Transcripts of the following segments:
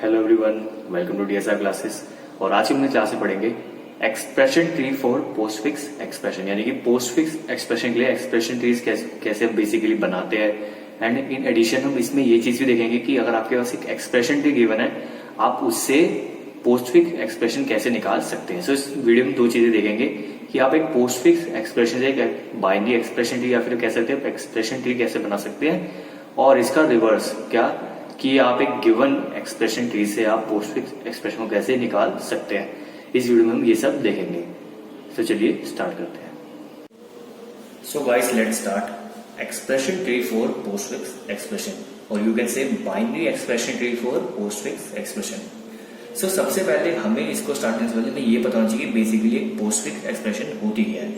Hello everyone, welcome to DSR classes. और आज की अपने क्लास में पढ़ेंगे expression tree for postfix expression, यानी कि पोस्ट फिक्स एक्सप्रेशन के लिए एक्सप्रेशन ट्रीज कैसे हम बेसिकली बनाते हैं। एंड इन एडिशन हम इसमें ये चीज भी देखेंगे कि अगर आपके पास एक एक्सप्रेशन ट्री गिवन है, आप उससे पोस्ट फिक्स एक्सप्रेशन कैसे निकाल सकते हैं। सो इस वीडियो में दो चीजें देखेंगे कि आप एक पोस्ट फिक्स एक्सप्रेशन से एक बाइनरी एक्सप्रेशन ट्री या फिर कह सकते हैं एक्सप्रेशन ट्री कैसे बना सकते हैं, और इसका रिवर्स क्या कि आप एक गिवन एक्सप्रेशन ट्री से आप पोस्ट फिक्स एक्सप्रेशन को कैसे निकाल सकते हैं। इस वीडियो में हम ये सब देखेंगे। तो चलिए स्टार्ट करते हैं। So guys, let's start. Expression tree for postfix expression, or you can say binary expression tree for postfix expression. So सबसे पहले हमें इसको स्टार्ट करने से पहले हमें ये पता होना चाहिए कि बेसिकली एक पोस्टफिक्स एक्सप्रेशन होती क्या है।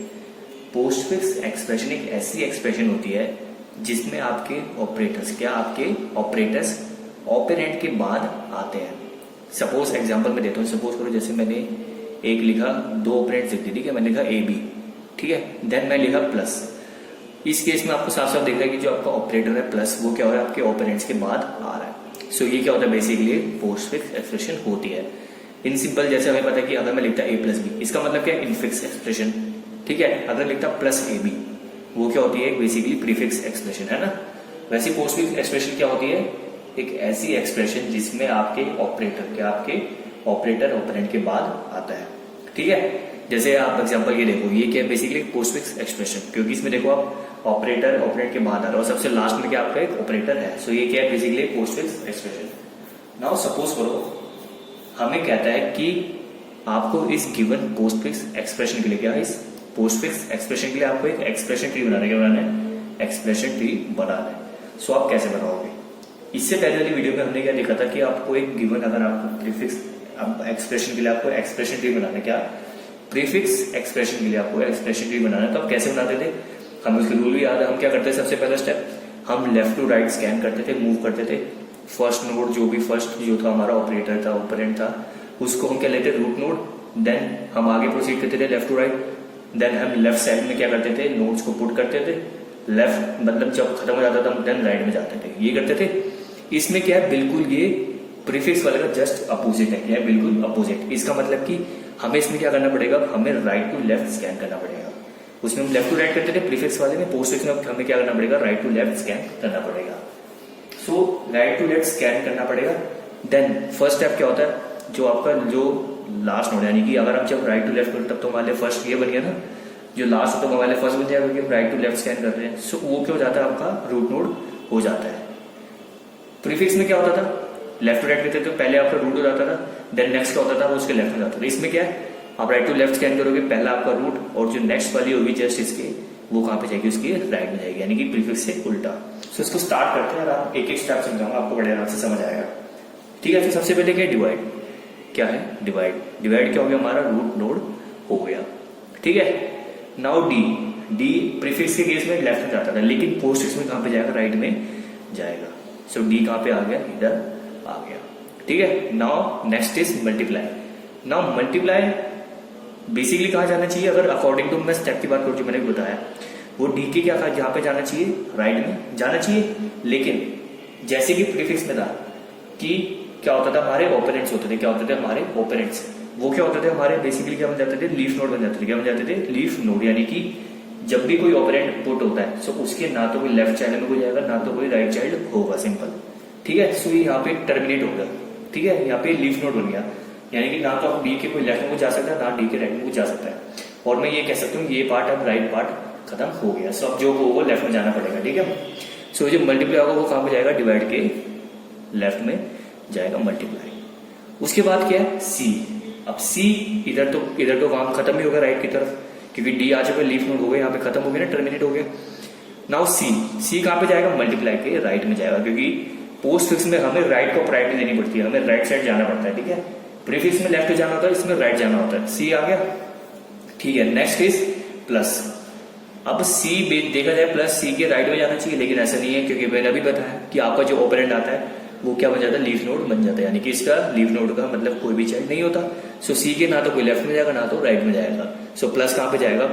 पोस्टफिक्स एक्सप्रेशन एक ऐसी एक्सप्रेशन होती है जिसमें आपके ऑपरेटर्स ऑपरेंड के बाद आते हैं। सपोज एग्जांपल में देता हूँ, सपोज करो जैसे मैंने एक लिखा, दो ऑपरेंड्स लिख दी, ठीक है, मैंने लिखा ए बी, ठीक है, देन मैं लिखा प्लस। इस केस में आपको साफ साफ दिख रहा है कि जो आपका ऑपरेटर है प्लस, वो क्या हो रहा है, आपके ऑपरेंड्स के बाद आ रहा है। सो ये क्या होता है, बेसिकली पोस्टफिक्स एक्सप्रेशन होती है। इन सिंपल जैसे हमें पता है कि अगर मैं लिखता ए प्लस बी, इसका मतलब क्या है, इनफिक्स एक्सप्रेशन, ठीक है। अगर लिखता प्लस ए बी, वो क्या होती है, बेसिकली प्रीफिक्स एक्सप्रेशन, है ना। वैसे पोस्टफिक्स एक्सप्रेशन क्या होती है, एक ऐसी एक्सप्रेशन जिसमें आपके ऑपरेटर ऑपरेंड के बाद आता है, ठीक है। जैसे आप एग्जांपल ये देखो, ये क्या है, बेसिकली पोस्टफिक्स एक्सप्रेशन, क्योंकि इसमें देखो आप ऑपरेटर ऑपरेंड के बाद आ रहा है और सबसे लास्ट में क्या आपका एक ऑपरेटर है। सो ये क्या है, basically postfix expression. Now suppose करो हमें कहता है कि आपको इस गिवन पोस्टफिक्स एक्सप्रेशन के लिए क्या है, इस पोस्टफिक्स एक्सप्रेशन के लिए आपको एक एक्सप्रेशन ट्री बनाना है, एक्सप्रेशन ट्री बनाना है। सो आप कैसे बनाओगे। इससे पहले वाली वीडियो में हमने क्या देखा था कि आपको एक गिवन, अगर आपको प्रीफिक्स एक्सप्रेशन के लिए आपको एक्सप्रेशन ट्री बनाना है, क्या प्रीफिक्स एक्सप्रेशन के लिए आपको एक्सप्रेशन ट्री बनाना है, तो आप कैसे बनाते थे, हमें उसके रूल भी याद है। हम क्या करते थे, सबसे पहला स्टेप हम लेफ्ट टू राइट स्कैन करते थे, मूव करते थे। फर्स्ट नोड जो था हमारा ऑपरेटर था, ऑपरेंट था, उसको हम क्या लेते रूट नोड। देन हम आगे प्रोसीड करते थे लेफ्ट टू राइट। देन हम लेफ्ट साइड में क्या करते थे, नोड्स को पुट करते थे। लेफ्ट मतलब जब खत्म हो जाता था हम देन राइट में जाते थे, ये करते थे। इसमें क्या है, बिल्कुल ये प्रीफिक्स वाले का जस्ट अपोजिट है, क्या है, बिल्कुल अपोजिट। इसका मतलब कि हमें इसमें क्या करना पड़ेगा, हमें राइट टू लेफ्ट स्कैन करना पड़ेगा। उसमें हम लेफ्ट टू राइट करते थे प्रीफिक्स वाले में, पोस्टफिक्स में हमें क्या करना पड़ेगा, राइट टू लेफ्ट स्कैन करना पड़ेगा। सो राइट टू लेफ्ट स्कैन करना पड़ेगा। देन फर्स्ट स्टेप क्या होता है, जो आपका जो लास्ट नोड, यानी कि अगर आप जब राइट टू लेफ्ट करो तब तो हमारे फर्स्ट ये बन गया ना, जो लास्ट तो हमारे फर्स्ट बन जाएगा क्योंकि हम राइट टू लेफ्ट स्कैन कर रहे हैं। सो वो क्या हो जाता है, आपका रूट नोड हो जाता है। प्रीफिक्स में क्या होता था, लेफ्ट टू राइट करते थे तो पहले आपका रूट हो जाता था, देन नेक्स्ट क्या होता था, वो उसके लेफ्ट में जाता था। इसमें क्या है, आप राइट टू लेफ्ट स्कैन करोगे, पहला आपका रूट और जो नेक्स्ट वाली होगी जस्ट इसके, वो कहां पे जाएगी, उसकी राइट में जाएगी, यानी कि प्रीफिक्स से उल्टा। सो इसको स्टार्ट करते हैं और आप एक एक स्टेप समझाऊंगा, आपको बड़े आराम से समझ आएगा, ठीक है। तो सबसे पहले क्या है, डिवाइड। क्या है, डिवाइड क्या हो गया, हमारा रूट नोड हो गया, ठीक है। नाउ डी प्रीफिक्स के केस में लेफ्ट में जाता था, लेकिन पोस्टफिक्स में कहां पे जाएगा, राइट में जाएगा। सो डी कहां पे आ गया, इधर आ गया, ठीक है। Now next is multiply. Now multiply basically कहां जाना चाहिए, अगर अकॉर्डिंग टू मैं स्टेप की बात करूं जो मैंने बताया, वो डी के क्या जहां पे जाना चाहिए, राइट में जाना चाहिए। लेकिन जैसे कि प्रीफिक्स में था कि क्या होता था, हमारे ओपोनेंट्स होते थे, क्या होते थे हमारे ओपोनेंट्स, वो क्या होते थे हमारे बेसिकली क्या बन जाते थे, लीफ नोड बन जाते थे। क्या बन जाते थे, लीफ नोड, यानी कि जब भी कोई ऑपरेंड पुट होता है सो उसके ना तो कोई लेफ्ट चाइल्ड में कोई जाएगा, ना तो कोई राइट चाइल्ड होगा, सिंपल, ठीक है। सो यहाँ पे टर्मिनेट हो गया, ठीक है, यहाँ पे लीफ नोड बन गया, यानी कि ना तो आप डी के कोई लेफ्ट में जा सकता है, ना डी के राइट में जा सकता है। और मैं ये कह सकता हूँ ये पार्ट अब राइट पार्ट खत्म हो गया। सो अब जो होगा लेफ्ट में जाना पड़ेगा, ठीक है। सो जो मल्टीप्लाई होगा वो कहां पे जाएगा, डिवाइड के लेफ्ट में जाएगा मल्टीप्लाई। उसके बाद क्या है, सी। अब सी इधर तो काम खत्म ही होगा राइट की तरफ, क्योंकि डी आ चुका, लीफ नोड हो गया, यहाँ पे खत्म हो गया ना, टर्मिनेट हो गया। नाउ सी कहां पे जाएगा, मल्टीप्लाई के राइट में जाएगा, क्योंकि पोस्टफिक्स में हमें राइट को प्रायोरिटी देनी पड़ती है, हमें राइट साइड जाना पड़ता है, ठीक है। प्रीफिक्स में लेफ्ट जाना होता है, इसमें राइट जाना होता है। सी आ गया, ठीक है। Next is plus. अब सी देखा जाए प्लस सी के राइट में जाना चाहिए, लेकिन ऐसा नहीं है, क्योंकि मैंने अभी बताया कि आपका जो ऑपरेंड आता है वो क्या बन जाता है, लीफ नोड बन जाता है, यानी कि इसका लीफ नोड का मतलब कोई भी चाइल्ड नहीं होता। सो सी के ना तो कोई लेफ्ट में जाएगा, ना तो राइट में जाएगा। सो प्लस कहां पे जाएगा,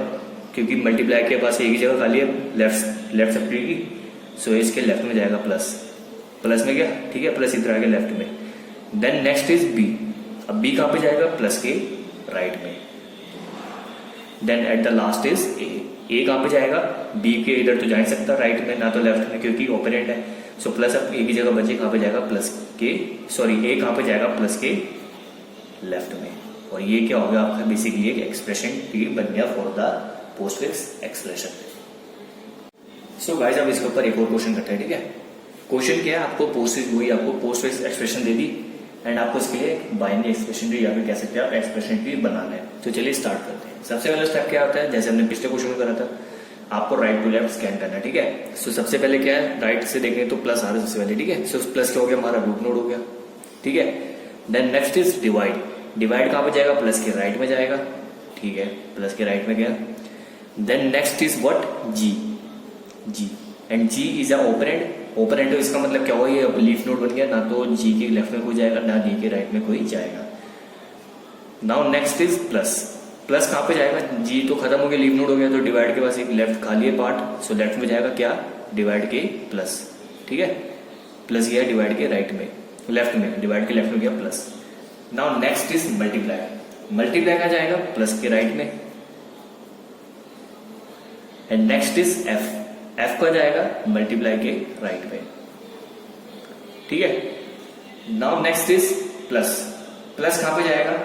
क्योंकि मल्टीप्लाई के पास एक ही जगह खाली है, लेफ्ट सब की। सो इसके लेफ्ट में जाएगा प्लस में क्या, ठीक है, प्लस इधर आ गया लेफ्ट में। Then next is B. अब बी कहां पे जाएगा? प्लस के राइट में। Then at the last is A कहां पे जाएगा? बी के इधर तो जा नहीं सकता राइट में, ना तो लेफ्ट में, क्योंकि ओपोनेंट है। सो प्लस अब ए की जगह बचे कहां पे जाएगा? प्लस के, सॉरी ए कहां पे जाएगा? प्लस के लेफ्ट में। और ये क्या हो गया आपका? बेसिकली एक एक्सप्रेशन टी बन गया for the postfix expression. So guys अब इसके ऊपर एक और क्वेश्चन करते हैं, ठीक है। क्वेश्चन क्या है? आपको postfix expression they the and आपको इसके लिए बाइनरी एक्सप्रेशन ट्री या फिर कह सकते हैं आप एक्सप्रेशन ट्री बनाना है। तो चलिए स्टार्ट करते हैं। सबसे पहला स्टेप क्या होता है? जैसे हमने पिछले क्वेश्चन में करा था, आपको राइट टू लेफ्ट स्कैन करना है, ठीक है। सो सबसे पहले क्या है? राइट से देखें तो प्लस आ रहा है सबसे पहले, ठीक है। सो प्लस क्या हो गया? हमारा रूट नोड हो गया, ठीक है। Then next is divide. Divide कहां पे जाएगा? प्लस के राइट में जाएगा, ठीक है। प्लस के राइट में गया। Then next is what? G. G and G is a operand. Operand इसका मतलब क्या हुआ? ये लीफ नोड बन गया, ना तो जी के लेफ्ट में कोई जाएगा ना डी के राइट में कोई जाएगा। Now next is plus. Plus कहां पे जाएगा? जी तो खत्म हो गया, लीफ नोड हो गया, तो डिवाइड के पास एक लेफ्ट खाली है पार्ट, सो लेफ्ट में जाएगा क्या? डिवाइड के प्लस, ठीक है। प्लस गया डिवाइड के राइट में, लेफ्ट में, डिवाइड के लेफ्ट में गया plus. Now next is multiply. Multiply कहां जाएगा? प्लस के राइट में। And next is F. F का जाएगा? मल्टीप्लाई के राइट में, ठीक है। Now next is plus. Plus कहां पे जाएगा?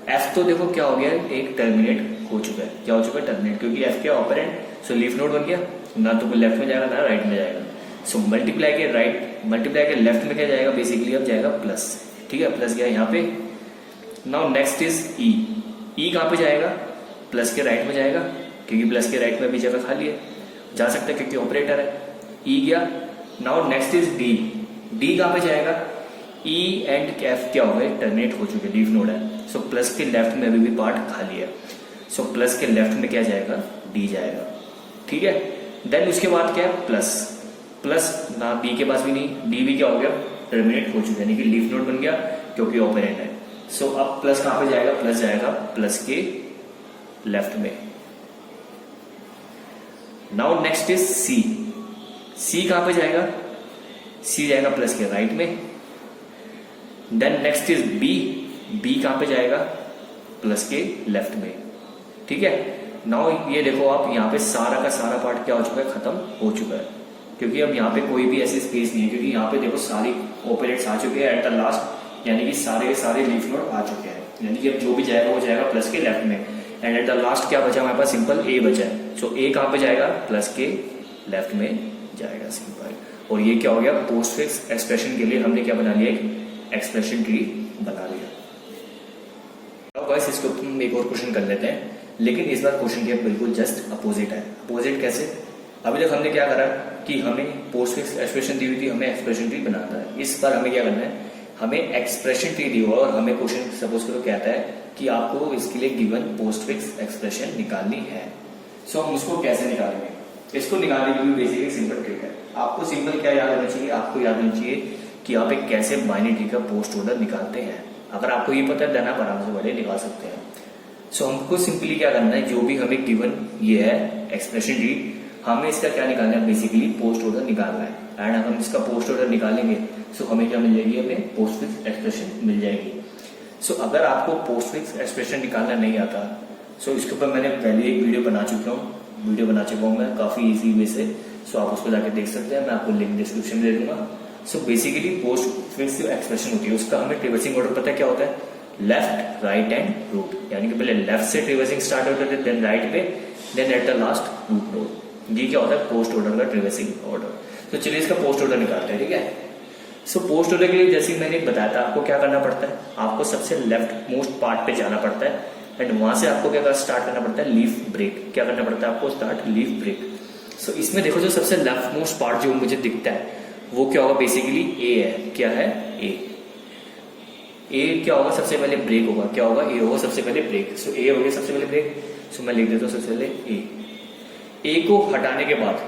एफ तो देखो क्या हो गया? एक टर्मिनेट हो चुका है। क्या हो चुका है? टर्मिनेट, क्योंकि एफ क्या ऑपरेंड, सो लीफ नोड बन गया, ना तो लेफ्ट में जाएगा ना राइट में जाएगा। सो मल्टीप्लाई के राइट, मल्टीप्लाई के लेफ्ट में क्या जाएगा? बेसिकली अब जाएगा प्लस, ठीक है। प्लस गया यहाँ पे। नाउ नेक्स्ट इज ई। ई कहां पे जाएगा? प्लस के राइट में जाएगा, क्योंकि प्लस के राइट में भी जगह खाली है, जा सकता है क्योंकि ऑपरेटर है। ई गया। Now next is D. D कहां पे जाएगा? ई एंड एफ क्या हो गए? टर्मिनेट हो चुके, लीफ नोड है। सो प्लस के लेफ्ट में अभी भी पार्ट खाली है, सो प्लस के लेफ्ट में क्या जाएगा? डी जाएगा, ठीक है। देन उसके बाद क्या है? प्लस। प्लस ना बी के पास भी नहीं, डी भी क्या हो गया? टर्मिनेट हो चुका है, यानी कि लीफ नोड बन गया क्योंकि ऑपरेंट है। सो अब प्लस कहां पे जाएगा? प्लस जाएगा प्लस के लेफ्ट में। Now next is C. C कहां पे जाएगा? सी जाएगा प्लस के राइट में। Then next is B. B कहां पे जाएगा? प्लस के लेफ्ट में, ठीक है। नाउ ये देखो आप, यहाँ पे सारा का सारा पार्ट क्या हो चुका है? खत्म हो चुका है, क्योंकि अब यहाँ पे कोई भी ऐसी स्पेस नहीं है, क्योंकि यहाँ पे देखो सारी ऑपरेट्स आ चुके हैं एट द लास्ट, यानी कि सारे के सारे लीफ नोड आ चुके हैं, यानी कि अब जो भी जाएगा वो जाएगा प्लस के लेफ्ट में। एंड एट द लास्ट क्या बचा हमारे पास? सिंपल ए बचा है। सो ए कहां पे जाएगा? प्लस के लेफ्ट में जाएगा, सिंपल। और ये क्या हो गया? पोस्टफिक्स एक्सप्रेशन के लिए हमने क्या बना लिया? एक एक्सप्रेशन ट्री बना लिया। अब गाइस इसको हम एक और क्वेश्चन कर लेते हैं, लेकिन इस बार क्वेश्चन के बिल्कुल जस्ट अपोजिट है। अपोजिट कैसे? अभी तक हमने क्या करा कि हमें पोस्टफिक्स एक्सप्रेशन दी हुई थी, हमें एक्सप्रेशन ट्री बनाना है। इस बार हमें क्या करना है? हमें एक्सप्रेशन ट्री दी हुआ और हमें क्वेश्चन सपोज करो कहता है कि आपको इसके लिए गिवन पोस्टफिक्स एक्सप्रेशन निकालनी है। सो हम उसको कैसे निकालेंगे? इसको निकालने के लिए बेसिकली सिंपल ट्रिक है। आपको सिंपल क्या याद होना चाहिए? आपको याद होना चाहिए कि आप एक कैसे बाइनरी ट्री का पोस्ट ऑर्डर निकालते हैं। अगर आपको ये पता है देन आप आराम से बड़े निकाल सकते हैं। सो हमको सिंपली क्या करना है? जो भी हमें गिवन ये है एक्सप्रेशन ट्री, हमें इसका क्या निकालना है? बेसिकली पोस्ट ऑर्डर निकालना है। एंड हम इसका पोस्ट ऑर्डर निकालेंगे सो हमें क्या मिल जाएगी? हमें पोस्टफिक्स एक्सप्रेशन मिल जाएगी। सो अगर आपको पोस्टफिक्स एक्सप्रेशन निकालना नहीं आता, सो इसके ऊपर मैंने पहले एक वीडियो बना चुका हूँ मैं काफी इजी वे से। सो आप उसको जाके देख सकते हैं, मैं आपको लिंक डिस्क्रिप्शन में दे दूंगा। सो बेसिकली पोस्टफिक्स जो एक्सप्रेशन होती है उसका हमें ट्रिवर्सिंग ऑर्डर पता है क्या होता है? लेफ्ट, राइट एंड रूट, यानी कि पहले लेफ्ट से ट्रिवर्सिंग स्टार्ट होता है, देन राइट पे, then at the last root node. ये क्या होता है? पोस्ट ऑर्डर का ट्रिवर्सिंग ऑर्डर। तो चलिए इसका पोस्ट ऑर्डर निकालते हैं, ठीक है। सो पोस्ट ऑर्डर के लिए जैसे मैंने बताया था, आपको क्या करना पड़ता है? आपको सबसे लेफ्ट मोस्ट पार्ट पे जाना पड़ता है एंड वहां से आपको क्या स्टार्ट करना पड़ता है? Leaf break. क्या करना पड़ता है आपको? Start leaf break. सो इसमें देखो जो सबसे लेफ्ट मोस्ट पार्ट जो मुझे दिखता है वो क्या होगा? बेसिकली ए है। क्या है? ए क्या होगा? सबसे पहले ब्रेक होगा। क्या होगा? ए होगा सबसे पहले ब्रेक। सो ए हो गया सबसे पहले ब्रेक। सो मैं लिख देता हूँ सबसे पहले ए को हटाने के बाद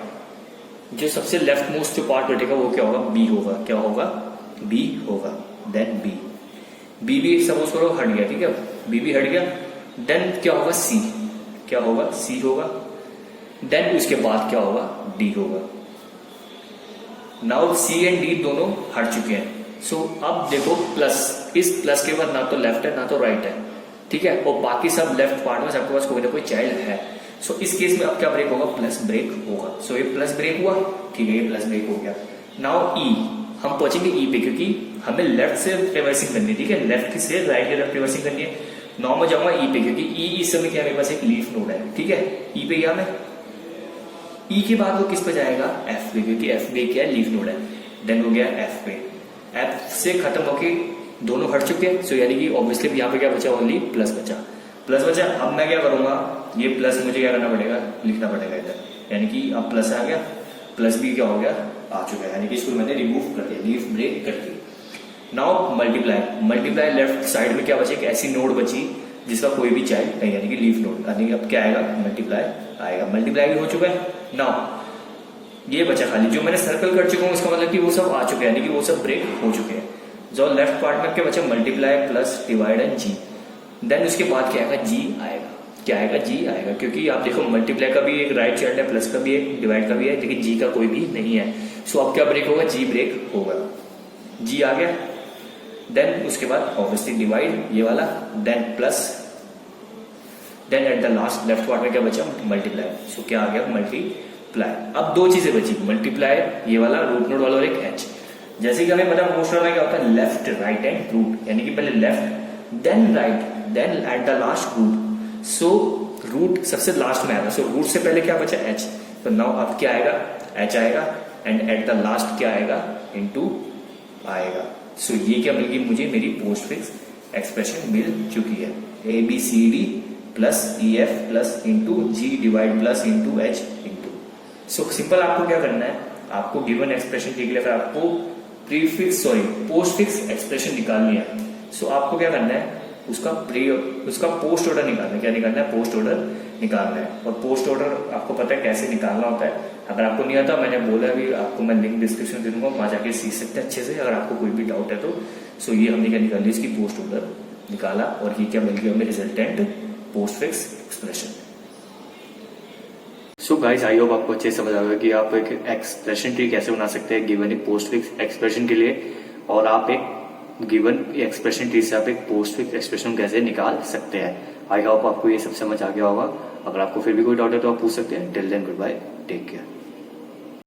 जो सबसे लेफ्ट मोस्ट जो पार्ट बचेगा वो क्या होगा? बी होगा। क्या होगा? बी होगा। देन बी भी सपोज करो हट गया, ठीक है, बी भी हट गया। देन क्या होगा? सी। क्या होगा? सी होगा। देन उसके बाद क्या होगा? डी होगा। नाउ सी एंड डी दोनों हट चुके हैं। सो अब देखो प्लस इस प्लस के बाद ना तो लेफ्ट है ना तो राइट है, ठीक है, और बाकी सब लेफ्ट पार्ट में सबके पास कोई ना कोई चाइल्ड है। सो इस केस में अब क्या ब्रेक होगा, प्लस ब्रेक होगा। सो ये प्लस ब्रेक हुआ, ठीक है, ये प्लस ब्रेक हो गया। नाउ ई, हम पहुंचेंगे ई पे क्योंकि हमें लेफ्ट से रिवर्सिंग करनी है, ठीक है, लेफ्ट से राइट की तरफ रिवर्सिंग करनी है। नाउ मैं जाऊंगा ई पे क्योंकि ई इस समय क्या मेरे पास एक लीफ नोड है, ठीक है, ई पे गया मैं। ई के बाद वो किस पे जाएगा, एफ पे, क्योंकि एफ पे क्या है, लीफ नोड है। देन हो गया एफ पे, एफ से खत्म होके दोनों हट चुके हैं। सो यानी कि ऑब्वियसली यहाँ पे क्या बचा, ओनली प्लस बचा, प्लस बचा। अब मैं क्या करूंगा, ये प्लस मुझे क्या करना पड़ेगा, लिखना पड़ेगा इधर, यानी कि अब प्लस आ गया, प्लस भी क्या हो गया, आ चुका है, यानी कि इसको मैंने रिमूव कर दिया, लीफ ब्रेक कर दी। Now multiply, multiply left side में क्या बची, एक ऐसी नोड बची जिसका कोई भी चाइल्ड नहीं, यानी कि लीफ नोड, यानी कि अब क्या आएगा, मल्टीप्लाई आएगा। मल्टीप्लाई भी हो चुका है। नाउ ये बचा खाली, जो मैंने सर्कल कर चुका हूँ इसका मतलब कि वो सब आ चुके हैं, यानी कि वो सब ब्रेक हो चुके हैं। जो लेफ्ट पार्ट में क्या बचा, multiply plus divide and G. Then उसके बाद क्या आएगा, जी आएगा, क्या आएगा, जी आएगा, क्योंकि आप देखो मल्टीप्लाई का भी एक राइट चाइल्ड है, प्लस का भी एक, डिवाइड का भी है, लेकिन जी का कोई भी नहीं है। सो अब क्या ब्रेक होगा, जी ब्रेक होगा, जी आ गया। देन उसके बाद ऑब्वियसली डिवाइड ये वाला, then plus, then at the last left part में क्या बचा, मल्टीप्लाई। सो क्या आ गया, मल्टीप्लाई। अब दो चीजें बची, मल्टीप्लाई ये वाला रूट नोड वाला और एक एच। जैसे कि हमें पता है मोस्ट में क्या होता है, लेफ्ट राइट एंड रूट, यानी कि पहले left then right then at the last root. So root सबसे लास्ट में आएगा, सो रूट से पहले क्या बचा, एच। तो नाउ अब क्या आएगा, एच आएगा, एंड एट द लास्ट क्या आएगा, इनटू आएगा। सो ये क्या मिल गई मुझे, मेरी पोस्ट फिक्स एक्सप्रेशन मिल चुकी है, A B C D plus E F plus into G divide plus into H into. So simple आपको क्या करना है, आपको गिवन एक्सप्रेशन के लिए आपको प्रीफिक्स पोस्ट फिक्स एक्सप्रेशन निकालनी है। सो आपको क्या करना है, उसका पोस्ट ऑर्डर निकालना है। क्या निकालना है, पोस्ट ऑर्डर निकालना है। और पोस्ट ऑर्डर आपको पता है कैसे निकालना होता है, अगर आपको नहीं आता मैंने बोला भी, आपको मैं लिंक डिस्क्रिप्शन दे दूंगा, वहां जाके सीख सकते हैं अच्छे से, अगर आपको कोई भी डाउट है तो। सो ये हमने क्या निकाली, इसकी पोस्ट ऑर्डर निकाला, और ये क्या मिल गया हमें, resultant post fix expression. So guys, I hope आपको अच्छे से समझ आ गया कि आप एक एक्सप्रेशन ट्री कैसे बना सकते हैं गिवन एक पोस्ट फिक्स एक्सप्रेशन के लिए, और आप एक गिवन एक्सप्रेशन ट्री से आप एक पोस्ट फिक्स एक्सप्रेशन कैसे निकाल सकते हैं। आई होप आपको ये सब समझ आ गया होगा। अगर आपको फिर भी कोई डाउट है तो आप पूछ सकते हैं। Till then goodbye, take care.